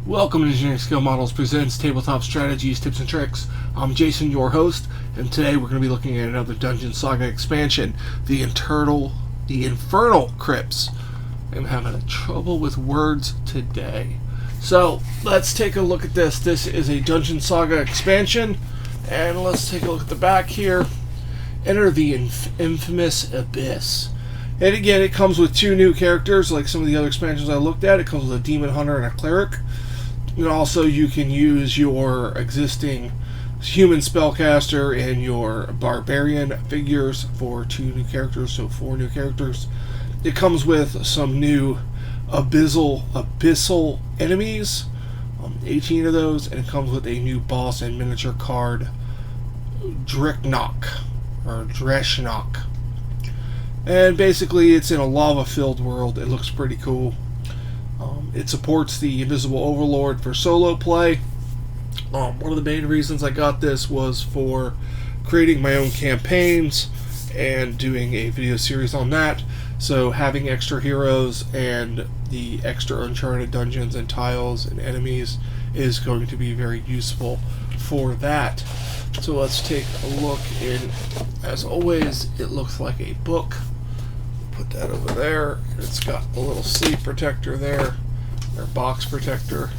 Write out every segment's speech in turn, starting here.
Welcome to Engineering Skill Models presents Tabletop Strategies, Tips and Tricks. I'm Jason, your host, and today we're going to be looking at another Dungeon Saga expansion, the Infernal Crypts. I'm having trouble with words today. So, let's take a look at this. This is a Dungeon Saga expansion, and let's take a look at the back here. Enter the infamous Abyss. And again, it comes with two new characters, like some of the other expansions I looked at. It comes with a Demon Hunter and a Cleric. And also you can use your existing human spellcaster and your barbarian figures for two new characters, so 4 new characters. It comes with some new abyssal enemies, 18 of those, and it comes with a new boss and miniature card, Dreshnok. And basically it's in a lava-filled world. It looks pretty cool. It supports the Invisible Overlord for solo play. One of the main reasons I got this was for creating my own campaigns and doing a video series on that. So having extra heroes and the extra uncharted dungeons and tiles and enemies is going to be very useful for that. So let's take a look. In, as always, it looks like a book. Put that over there. It's got a little sleeve protector there, or box protector,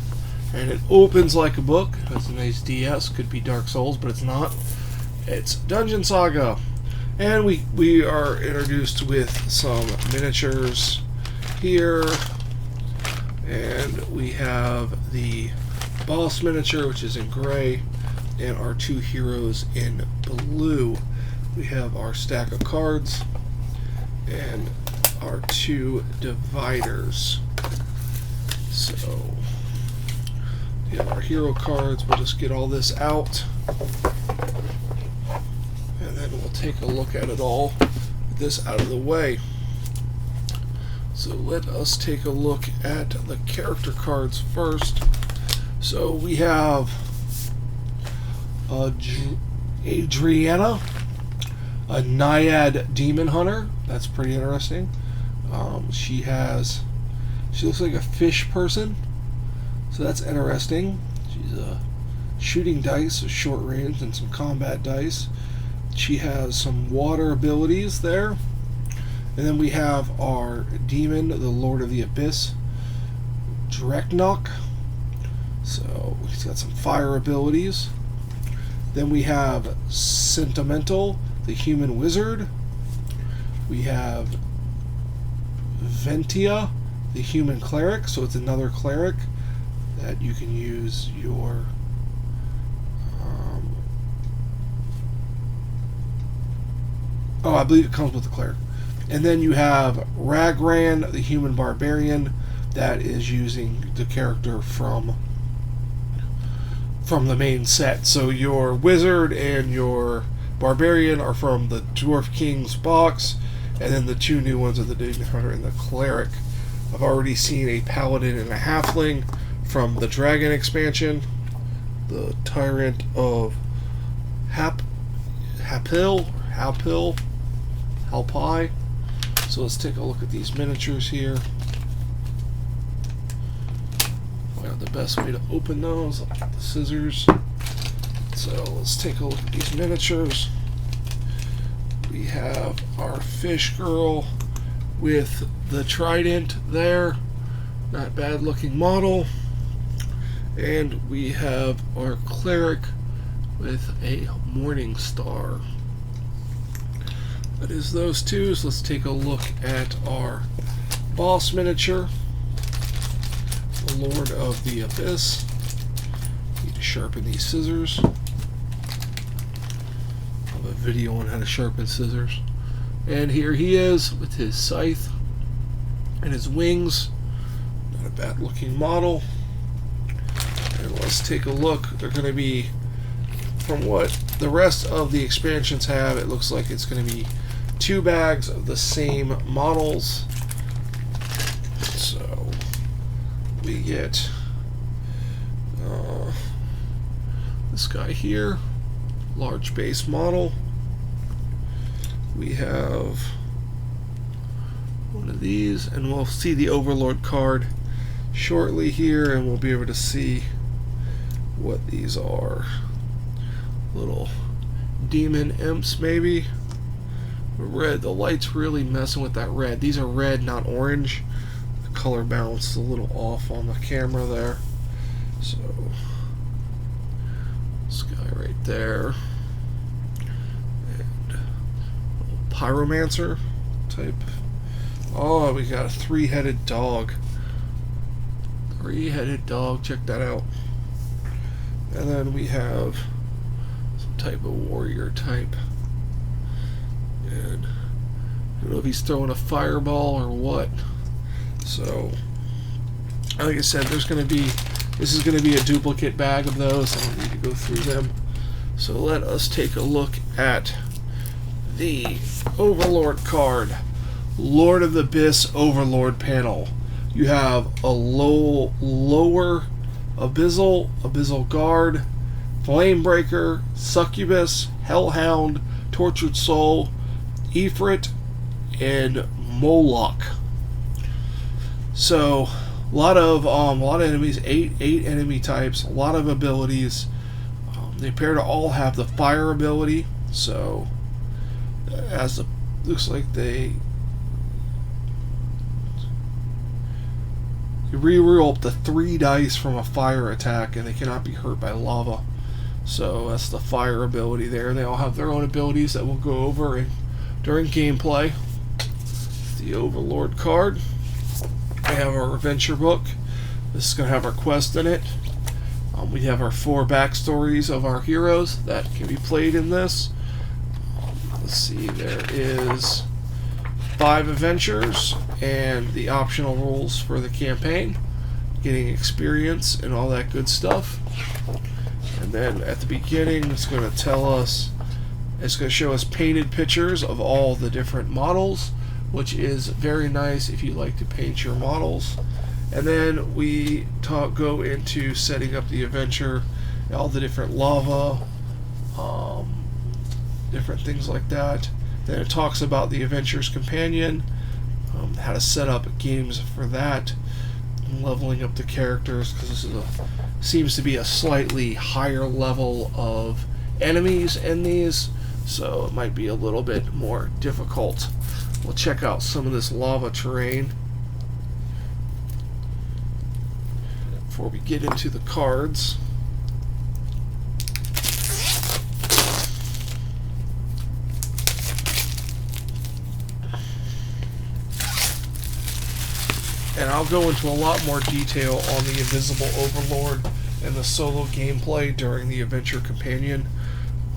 and it opens like a book. It has a nice DS. Could be Dark Souls, but it's not. It's Dungeon Saga, and we are introduced with some miniatures here, and we have the boss miniature, which is in gray, and our 2 heroes in blue. We have our stack of cards and our 2 dividers. So we have our hero cards. We'll just get all this out, and then we'll take a look at it all with this out of the way. So let us take a look at the character cards first. So we have Adriana, a Naiad Demon Hunter. That's pretty interesting. She looks like a fish person, so that's interesting. She's shooting dice, with short range, and some combat dice. She has some water abilities there. And then we have our demon, the Lord of the Abyss, Dreshnok. So he's got some fire abilities. Then we have Sentimental, the human wizard. We have Ventia, the human cleric. So it's another cleric that you can use your I believe it comes with the cleric. And then you have Ragran, the human barbarian, that is using the character from the main set. So your wizard and your barbarian are from the Dwarf King's box, and then the 2 new ones are the Demon Hunter and the Cleric. I've already seen a Paladin and a Halfling from the Dragon expansion, the Tyrant of Halpai. So let's take a look at these miniatures here. Find out the best way to open those. I'll get the scissors. So let's take a look at these miniatures. We have our fish girl with the trident there. Not bad looking model. And we have our cleric with a morning star. That is those 2. So let's take a look at our boss miniature, the Lord of the Abyss. Need to sharpen these scissors. I have a video on how to sharpen scissors. And here he is with his scythe and his wings. Not a bad looking model. And let's take a look. They're going to be, from what the rest of the expansions have, it looks like it's going to be 2 bags of the same models. So we get this guy here, large base model. We have one of these, and we'll see the Overlord card shortly here, and we'll be able to see what these are. Little demon imps, maybe. Red. The light's really messing with that red. These are red, not orange. The color balance is a little off on the camera there. So, this guy right there. And pyromancer type. Oh, we got a three-headed dog. Three-headed dog. Check that out. And then we have some type of warrior type. And I don't know if he's throwing a fireball or what. So, like I said, this is going to be a duplicate bag of those. I don't need to go through them. So let us take a look at the Overlord card. Lord of the Abyss Overlord panel. You have a lower Abyssal Guard, Flamebreaker, Succubus, Hellhound, Tortured Soul, Ifrit, and Moloch. So a lot of enemies, eight enemy types, a lot of abilities. They appear to all have the fire ability. So looks like they reroll up to 3 dice from a fire attack, and they cannot be hurt by lava. So that's the fire ability there. They all have their own abilities that we'll go over during gameplay. The Overlord card. We have our adventure book. This is going to have our quest in it. We have our 4 backstories of our heroes that can be played in this. Let's see, there is 5 adventures and the optional rules for the campaign, getting experience and all that good stuff. And then at the beginning, it's going to tell us, it's going to show us painted pictures of all the different models, which is very nice if you like to paint your models. And then we go into setting up the adventure, all the different lava, different things like that. Then it talks about the adventure's companion, how to set up games for that, and leveling up the characters, because this seems to be a slightly higher level of enemies in these, so it might be a little bit more difficult. We'll check out some of this lava terrain before we get into the cards. And I'll go into a lot more detail on the Invisible Overlord and the solo gameplay during the Adventure Companion,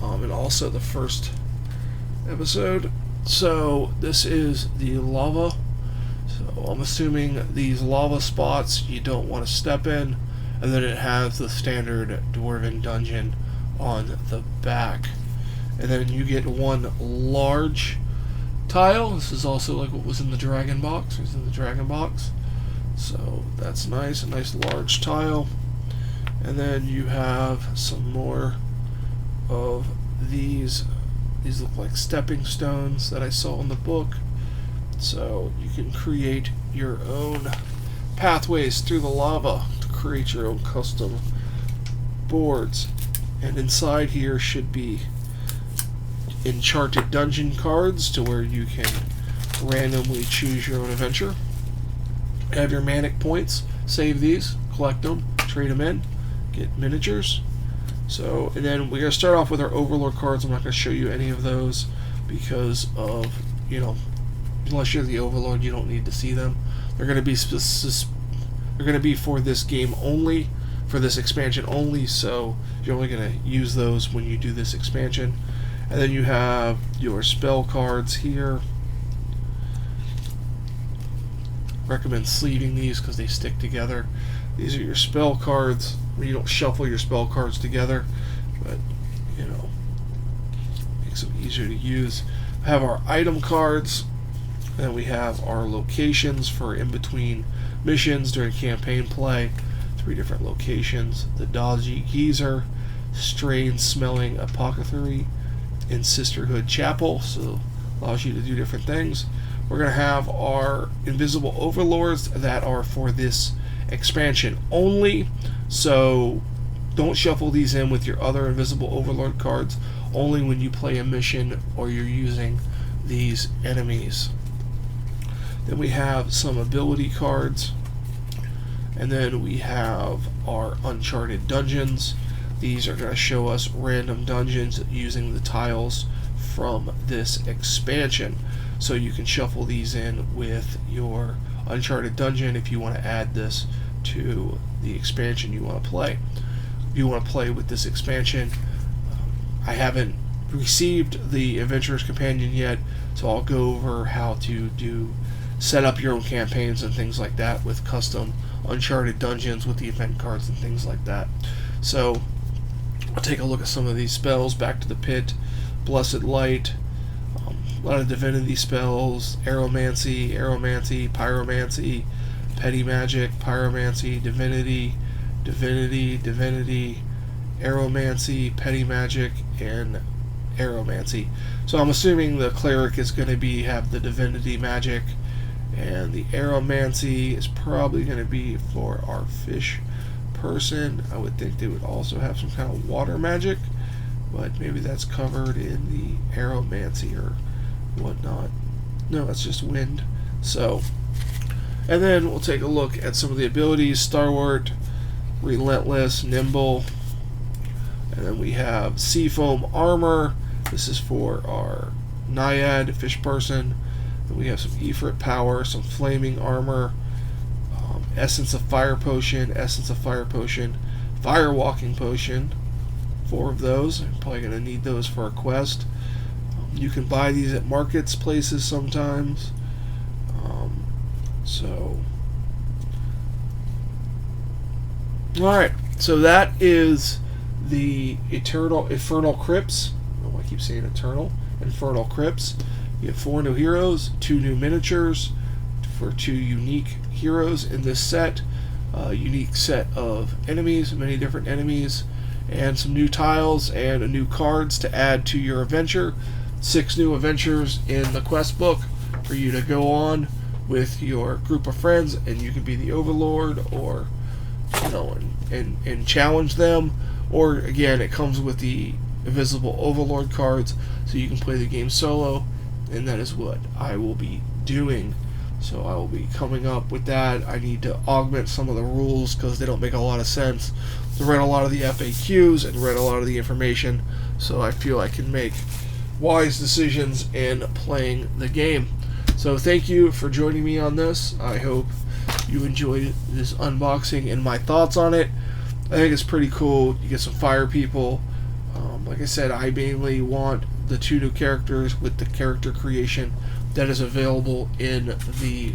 and also the first episode. So this is the lava. So I'm assuming these lava spots you don't want to step in, and then it has the standard Dwarven dungeon on the back. And then you get 1 large tile. This is also like what was in the dragon box. It was in the dragon box. So that's nice, a nice large tile. And then you have some more of these. These look like stepping stones that I saw in the book. So you can create your own pathways through the lava to create your own custom boards. And inside here should be enchanted dungeon cards to where you can randomly choose your own adventure. Have your manic points, save these, collect them, trade them in, get miniatures. So, and then we're going to start off with our Overlord cards. I'm not going to show you any of those because of, unless you're the Overlord, you don't need to see them. They're going to be they're going to be for this game only, for this expansion only, so you're only going to use those when you do this expansion. And then you have your spell cards here. Recommend sleeving these because they stick together. These are your spell cards. You don't shuffle your spell cards together, but makes them easier to use. We have our item cards, and we have our locations for in between missions during campaign play. 3 different locations: the Dodgy Geezer, Strange Smelling Apothecary, and Sisterhood Chapel. So allows you to do different things. We're going to have our Invisible Overlords that are for this expansion only, so don't shuffle these in with your other invisible Overlord cards, only when you play a mission or you're using these enemies. Then we have some ability cards, and then we have our Uncharted dungeons. These are going to show us random dungeons using the tiles from this expansion. So you can shuffle these in with your Uncharted dungeon if you want to add this to the expansion you want to play. If you want to play with this expansion, I haven't received the Adventurer's Companion yet, so I'll go over how to set up your own campaigns and things like that with custom Uncharted dungeons with the event cards and things like that. So I'll take a look at some of these spells. Back to the Pit, Blessed Light, a lot of divinity spells, Aeromancy, Pyromancy, Petty Magic, Pyromancy, Divinity, Aeromancy, Petty Magic, and Aeromancy. So I'm assuming the Cleric is going to have the Divinity Magic, and the Aeromancy is probably going to be for our fish person. I would think they would also have some kind of water magic, but maybe that's covered in the Aeromancy or whatnot. No, that's just wind. So, and then we'll take a look at some of the abilities. Stalwart, Relentless, Nimble, and then we have Seafoam Armor. This is for our Naiad, fish person. Then we have some Ifrit Power, some Flaming Armor, Essence of Fire Potion, Fire Walking Potion, 4 of those. I'm probably going to need those for a quest. You can buy these at markets places sometimes. Alright, so that is the Infernal Crypts. Oh, I keep saying Infernal Crypts. You have 4 new heroes, 2 new miniatures for 2 unique heroes in this set. Unique set of enemies, many different enemies, and some new tiles and new cards to add to your adventure. 6 new adventures in the quest book for you to go on with your group of friends, and you can be the Overlord, or and challenge them. Or again, it comes with the invisible Overlord cards, so you can play the game solo, and that is what I will be doing. So I will be coming up with that. I need to augment some of the rules because they don't make a lot of sense. I read a lot of the FAQs and read a lot of the information, so I feel I can make wise decisions in playing the game. So thank you for joining me on this. I hope you enjoyed this unboxing and my thoughts on it. I think it's pretty cool. You get some fire people. Like I said, I mainly want the 2 new characters with the character creation that is available in the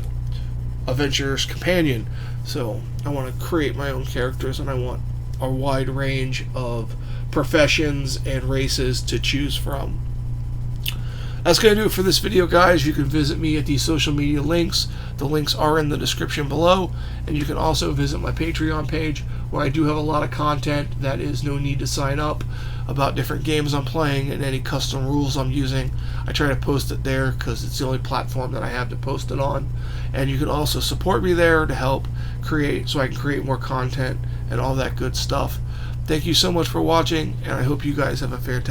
Adventurer's Companion. So I want to create my own characters, and I want a wide range of professions and races to choose from. That's going to do it for this video, guys. You can visit me at these social media links. The links are in the description below, and you can also visit my Patreon page, where I do have a lot of content that is no need to sign up about different games I'm playing and any custom rules I'm using. I try to post it there because it's the only platform that I have to post it on. And you can also support me there to help create, so I can create more content and all that good stuff. Thank you so much for watching, and I hope you guys have a fantastic